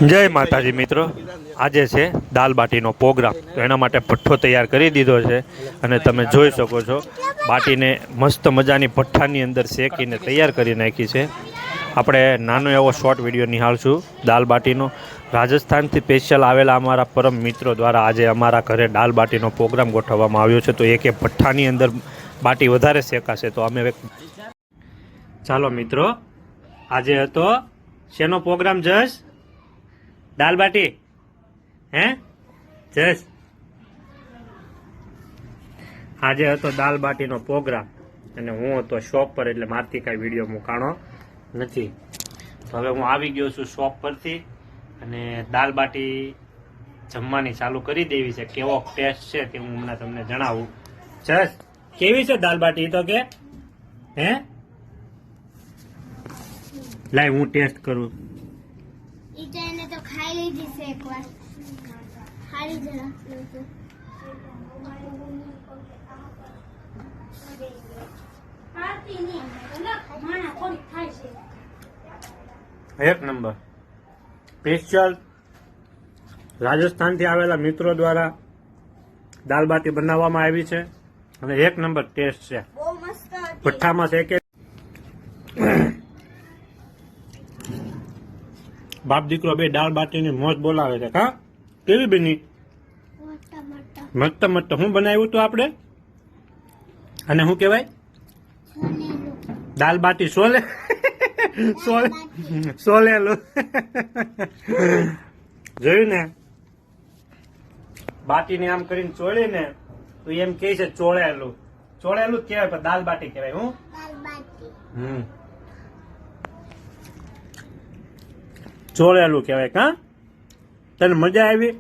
જય માતાજી મિત્રો, આજે છે દાલ બાટીનો પ્રોગ્રામ. તો એના માટે ભઠ્ઠો તૈયાર કરી દીધો છે અને તમે જોઈ શકો છો બાટીને મસ્ત મજાની ભઠ્ઠાની અંદર શેકીને તૈયાર કરી નાખી છે. આપણે નાનો એવો શોર્ટ વિડીયો નિહાળશું દાલ બાટીનો. રાજસ્થાનથી સ્પેશિયલ આવેલા અમારા પરમ મિત્રો દ્વારા આજે અમારા ઘરે દાલ બાટીનો પ્રોગ્રામ ગોઠવવામાં આવ્યો છે. તો એક ભઠ્ઠાની અંદર બાટી વધારે શેકાશે. તો અમે ચાલો મિત્રો, આજે હતો શેનો પ્રોગ્રામ? જશ દાલ બાટી હે જસ આજે હતો દાલ બાટીનો પ્રોગ્રામ અને હું હતો શોપ પર, એટલે મારથી કાંઈ વિડીયો મૂકાણો નથી. તો હવે હું આવી ગયો છું શોપ પરથી અને દાલ બાટી જમવાની ચાલુ કરી દેવી છે. કેવો ટેસ્ટ છે તે હું હમણાં તમને જણાવું. જસ કેવી છે દાલ બાટી? તો કે હે લાય હું ટેસ્ટ કરું. ખાઈ લીધી છે એકવાર. ખાલી જરા એક નંબર. સ્પેશિયલ રાજસ્થાનથી આવેલા મિત્રો દ્વારા દાલ બાટી બનાવવામાં આવી છે અને એક નંબર ટેસ્ટ છે. બહુ મસ્ત હતી. ભઠ્ઠામાં છે કે બાપ દીકરો બે દાળ બાટીની મોજ બોલાવે છે. હા કેવી બની? મસ્ત મસ્ત. શું બનાવ્યું હતું આપણે? અને શું કહેવાય? દાલ બાટી સોલે સોલેલું. જોયું ને, બાટીને આમ કરીને ચોળીને તો એમ કે છે ચોળેલું. ચોળેલું જ કહેવાય પણ દાલ બાટી કહેવાય. હું ચોળેલું કહેવાય. કા તને મજા આવી?